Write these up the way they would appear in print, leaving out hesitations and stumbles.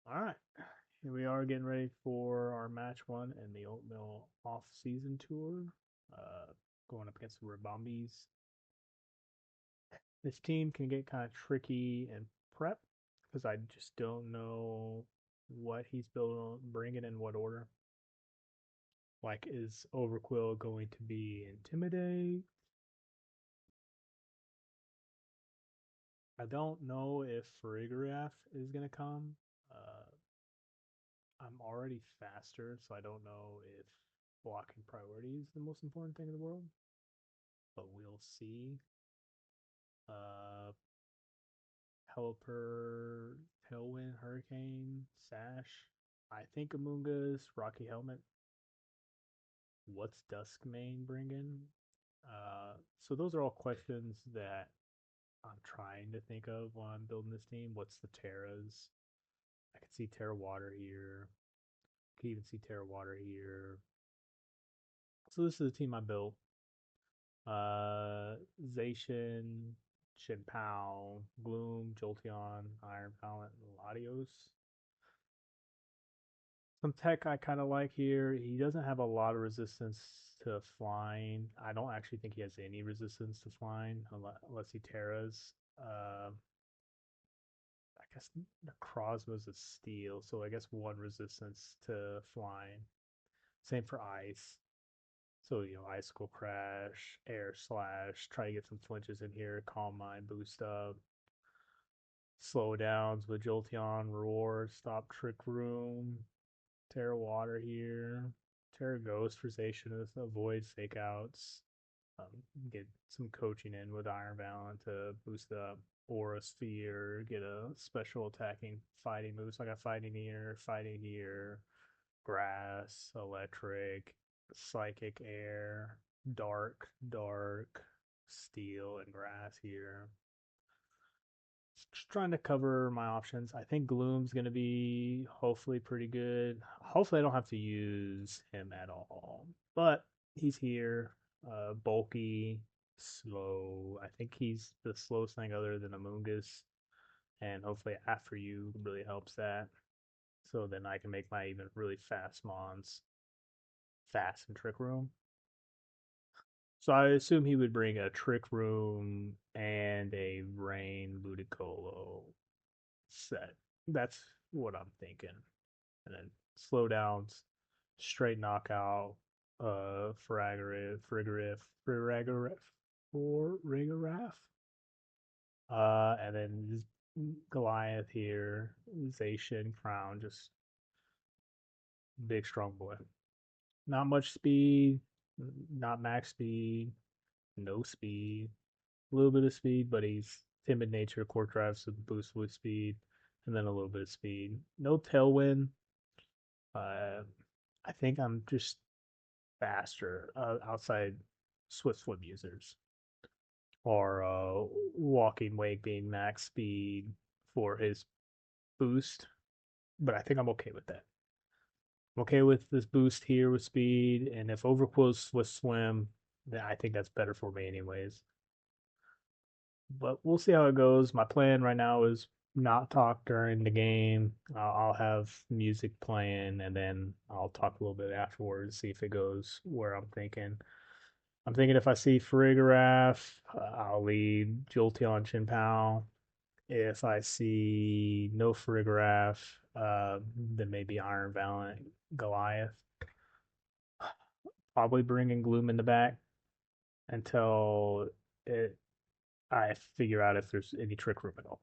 All right, here we are getting ready for our match one in the Oatmeal Offseason tour. Uh, Going up against the Rabambis. This team can get kind of tricky in prep because I just don't know what he's bringing in what order. Like, is Overquill going to be Intimidate? I don't know if Farigiraf is going to come. Uh, I'm already faster, so I don't know if blocking priority is the most important thing in the world, but we'll see. Uh, Helper, Tailwind, Hurricane, Sash. I think Amoonguss, Rocky Helmet. What's Duskmane bringing? So those are all questions that I'm trying to think of while I'm building this team. What's the Terras? I can see Terra Water here. I can even see Terra Water here. So this is the team I built. Zacian, Shin Pao, Gloom, Jolteon, Iron Talent, Latios. Some tech I kind of like here. He doesn't have a lot of resistance to flying. I don't actually think he has any resistance to flying unless he terras. I guess Necrozma's a steel, so I guess one resistance to flying. Same for ice. So, Icicle Crash, Air Slash, try to get some flinches in here, Calm Mind, boost up, slow downs with Jolteon, Roar, stop Trick Room, Terra Water here, Terra Ghost for Zacianus, avoid stakeouts, get some coaching in with Iron Valent to boost up Aura Sphere, get a special attacking fighting move. So I got Fighting here, Grass, Electric, Psychic Air, Dark, Steel, and Grass here. Just trying to cover my options. I think Gloom's going to be hopefully pretty good. Hopefully, I don't have to use him at all. But he's here, bulky, slow. I think he's the slowest thing other than Amoonguss. And hopefully, After You really helps that. So then I can make my even really fast mons fast in Trick Room. So I assume he would bring a Trick Room and a Rain Ludicolo set. That's what I'm thinking. And then slow downs, straight knockout, Frigorif. And then Goliath here, Zacian, Crown, just big strong boy. Not much speed, not max speed, no speed, a little bit of speed, but he's timid nature, core drive, so boost with speed, and then a little bit of speed. No tailwind. I think I'm just faster outside Swift Swim users or Walking Wake being max speed for his boost, but I think I'm okay with that. I'm okay with this boost here with speed, and if Overquill's Swift Swim, then I think that's better for me anyways. But we'll see how it goes. My plan right now is not talk during the game. I'll have music playing, and then I'll talk a little bit afterwards, see if it goes where I'm thinking. I'm thinking if I see Farigiraf, I'll lead Jolteon Chinpao. If I see no Farigiraf, then maybe Iron Valent Goliath. Probably bringing Gloom in the back until I figure out if there's any trick room at all.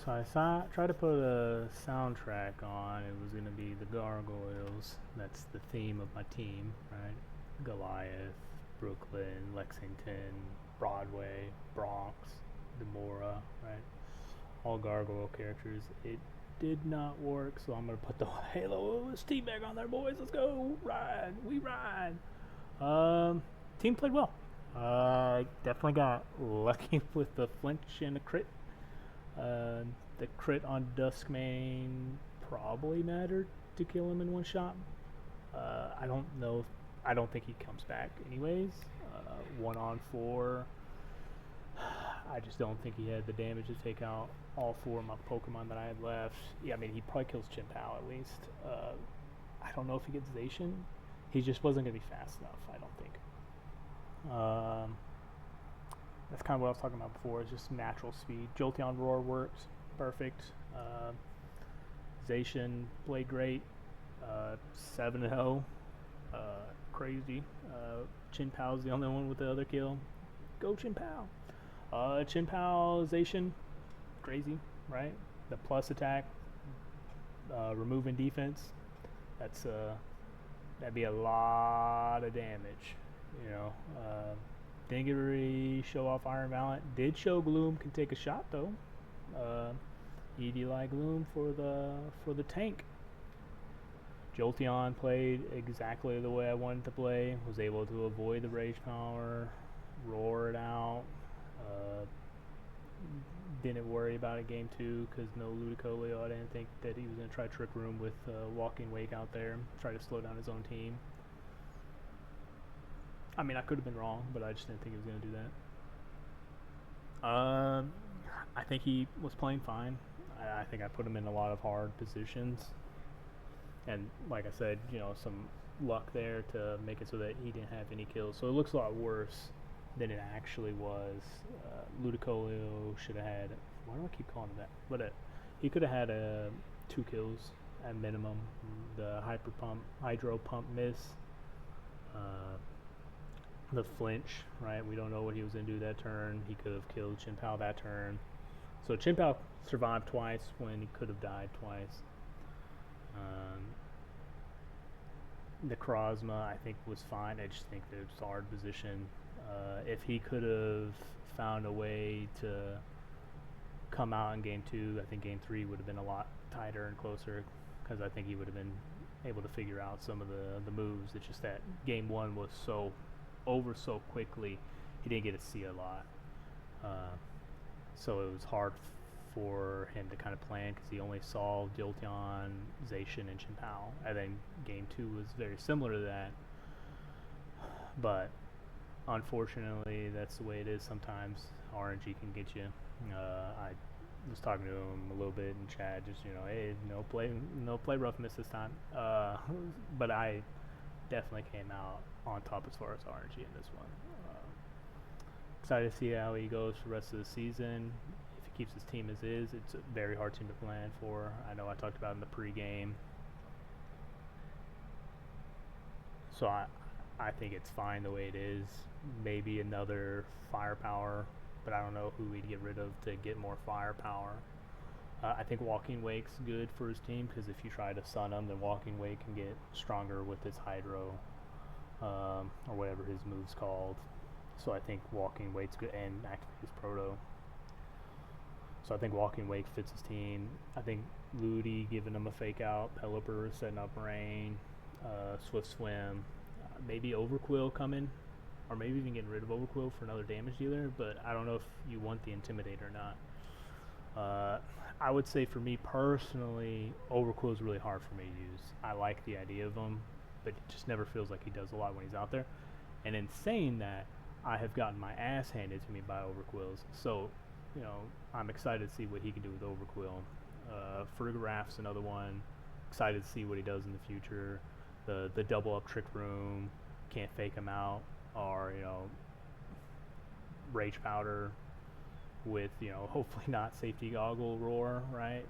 So I tried to put a soundtrack on. It was gonna be the Gargoyles. That's the theme of my team, right? Goliath, Brooklyn, Lexington, Broadway, Bronx, Demora, right? All gargoyle characters. It did not work, so I'm gonna put the Halo OST back on there, boys. Let's go ride. We ride. Team played well. Definitely got lucky with the flinch and the crit. The crit on Duskmane probably mattered to kill him in one shot. I don't know. I don't think he comes back anyways. 1-on-4. I just don't think he had the damage to take out all 4 of my Pokemon that I had left. Yeah, I mean, he probably kills Chien-Pao at least. I don't know if he gets Zacian. He just wasn't going to be fast enough, I don't think. That's kind of what I was talking about before. It's just natural speed. Jolteon Roar works. Perfect. Zacian played great. 7-0. Crazy. Chien-Pao's the only one with the other kill. Go Chien-Pao. Chien-Pao, Zacian, crazy, right? The plus attack, removing defense. That'd be a lot of damage, you know. Didn't really show off Iron Mallet. Did show Gloom can take a shot though. Eevee Gloom for the tank. Jolteon played exactly the way I wanted to play. Was able to avoid the Rage Power, roar it out. Didn't worry about it game 2 because no Ludicolo. I didn't think that he was going to try Trick Room with Walking Wake out there. Try to slow down his own team. I mean, I could have been wrong, but I just didn't think he was going to do that. I think he was playing fine. I think I put him in a lot of hard positions. And like I said, you know, some luck there to make it so that he didn't have any kills. So it looks a lot worse than it actually was. Ludicolo should have had, why do I keep calling him that? But he could have had 2 kills at minimum. The Hydro Pump miss, the flinch, right? We don't know what he was going to do that turn. He could have killed Chien-Pao that turn. So Chien-Pao survived twice when he could have died twice. The Krozma, I think, was fine. I just think that it was a hard position. If he could have found a way to come out in game 2, I think game 3 would have been a lot tighter and closer because I think he would have been able to figure out some of the moves. It's just that game 1 was so over so quickly, he didn't get to see a lot. So it was hard for him to kind of plan because he only saw Jolteon, Zacian, and Chien-Pao. And then game 2 was very similar to that. But unfortunately, that's the way it is sometimes. RNG can get you. I was talking to him a little bit in chat, just, you know, hey, no play rough miss this time. But I definitely came out on top as far as RNG in this one. Excited to see how he goes for the rest of the season. If he keeps his team as is, it's a very hard team to plan for. I know I talked about it in the pregame. So I think it's fine the way it is. Maybe another firepower, but I don't know who we'd get rid of to get more firepower. I think Walking Wake's good for his team because if you try to sun him, then Walking Wake can get stronger with his Hydro, or whatever his move's called. So I think Walking Wake's good, and activate his Proto. So I think Walking Wake fits his team. I think Ludi giving him a fake out, Pelipper setting up Rain, Swift Swim, maybe Overquill coming, or maybe even getting rid of Overquill for another damage dealer, but I don't know if you want the Intimidate or not. I would say for me personally, Overquill is really hard for me to use. I like the idea of him, but it just never feels like he does a lot when he's out there. And in saying that, I have gotten my ass handed to me by Overquills. So, you know, I'm excited to see what he can do with Overquill. Farigarath's another one. Excited to see what he does in the future. The double up Trick Room, can't fake him out, or, you know, Rage Powder with, you know, hopefully not Safety Goggle Roar, right?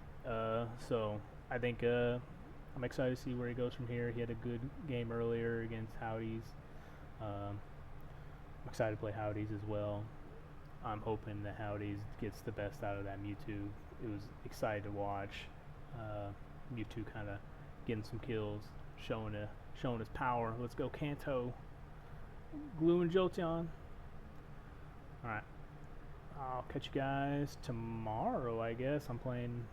So I think I'm excited to see where he goes from here. He had a good game earlier against Howdy's. I'm excited to play Howdy's as well. I'm hoping that Howdy's gets the best out of that Mewtwo. It was exciting to watch. Mewtwo kind of getting some kills, showing his power. Let's go Kanto. Glue and Jolteon. Alright. I'll catch you guys tomorrow, I guess. I'm playing